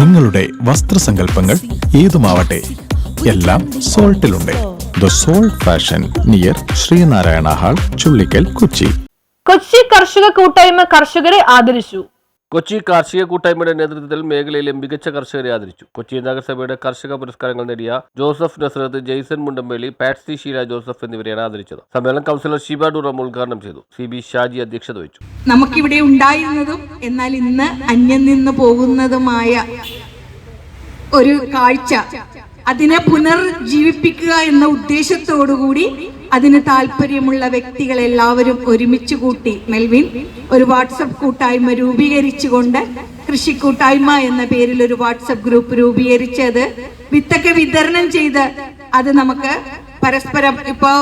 നിങ്ങളുടെ വസ്ത്രസങ്കല്പങ്ങൾ ഏതുമാവട്ടെ, എല്ലാം സോൾട്ടിലുണ്ട്. The salt fashion near Sreenarayana hall, Chullickal, Kochi. Kochi കർഷക കൂട്ടായ്മ കർഷകരെ ആദരിച്ചു. കൊച്ചി കാർഷിക കൂട്ടായ്മയുടെ നേതൃത്വത്തിൽ മേഖലയിലെ മികച്ച കർഷകരെ ആദരിച്ചു. കൊച്ചി നഗരസഭയുടെ കർഷക പുരസ്കാരങ്ങൾ നേടിയ Joseph Nasrath, Jason Mundampeli, Patsy Sheela Joseph എന്നിവരെയാണ് ആദരിച്ചത്. സമ്മേളനം കൗൺസിലർ ഷീബ ഡുറം ഉദ്ഘാടനം ചെയ്തു. CB ഷാജി അധ്യക്ഷത വഹിച്ചു. നമുക്കിവിടെ ഉണ്ടായിരുന്നതും എന്നാൽ ഇന്ന് അന്യം നിന്ന് പോകുന്നതുമായ ഒരു കാഴ്ച, അതിനെ പുനർജീവിപ്പിക്കുക എന്ന ഉദ്ദേശത്തോടുകൂടി അതിന് താല്പര്യമുള്ള വ്യക്തികളെല്ലാവരും ഒരുമിച്ച് കൂട്ടി മെൽവിൻ ഒരു വാട്സപ്പ് കൂട്ടായ്മ രൂപീകരിച്ചുകൊണ്ട് കൃഷി കൂട്ടായ്മ എന്ന പേരിൽ ഒരു വാട്സപ്പ് ഗ്രൂപ്പ് രൂപീകരിച്ചത് വിത്തൊക്കെ വിതരണം ചെയ്ത് അത് നമുക്ക് പരസ്പരം ഇപ്പോ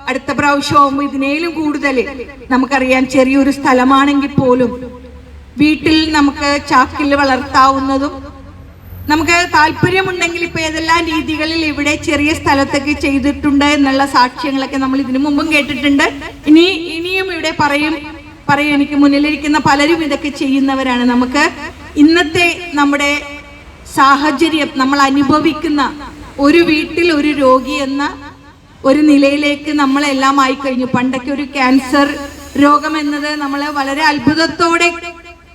അടുത്ത പ്രാവശ്യമാകുമ്പോൾ ഇതിനേലും കൂടുതൽ നമുക്കറിയാം, ചെറിയൊരു സ്ഥലമാണെങ്കിൽ പോലും വീട്ടിൽ നമുക്ക് ചാക്കിൽ വളർത്താവുന്നതും നമുക്ക് താല്പര്യമുണ്ടെങ്കിൽ ഇപ്പൊ ഏതെല്ലാം രീതികളിൽ ഇവിടെ ചെറിയ സ്ഥലത്തൊക്കെ ചെയ്തിട്ടുണ്ട് എന്നുള്ള സാക്ഷ്യങ്ങളൊക്കെ നമ്മൾ ഇതിനു മുമ്പും കേട്ടിട്ടുണ്ട്. ഇനിയും ഇവിടെ പറയും എനിക്ക് മുന്നിലിരിക്കുന്ന പലരും ഇതൊക്കെ ചെയ്യുന്നവരാണ്. നമുക്ക് ഇന്നത്തെ നമ്മുടെ സാഹചര്യം, നമ്മൾ അനുഭവിക്കുന്ന ഒരു വീട്ടിൽ ഒരു രോഗി എന്ന ഒരു നിലയിലേക്ക് നമ്മളെല്ലാം ആയിക്കഴിഞ്ഞു. പണ്ടൊക്കെ ഒരു ക്യാൻസർ രോഗം എന്നത് നമ്മൾ വളരെ അത്ഭുതത്തോടെ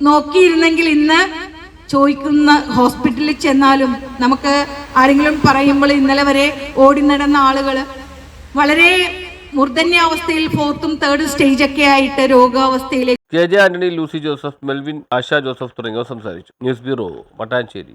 നോക്കിയിരുന്നെങ്കിൽ ഇന്ന് ചോദിക്കുന്ന ഹോസ്പിറ്റലിൽ ചെന്നാലും നമുക്ക് ആരെങ്കിലും പറയുമ്പോൾ ഇന്നലെ വരെ ഓടി നടന്ന ആളുകൾ വളരെ മൂർധന്യാവസ്ഥയിൽ 4th ഉം 3rd സ്റ്റേജൊക്കെ ആയിട്ട് രോഗാവസ്ഥയിലേക്ക്. KJ Antony, Lucy Joseph, Melvin, Asha Joseph തുടങ്ങിയവർ സംസാരിച്ചു. News bureau, Mattancherry.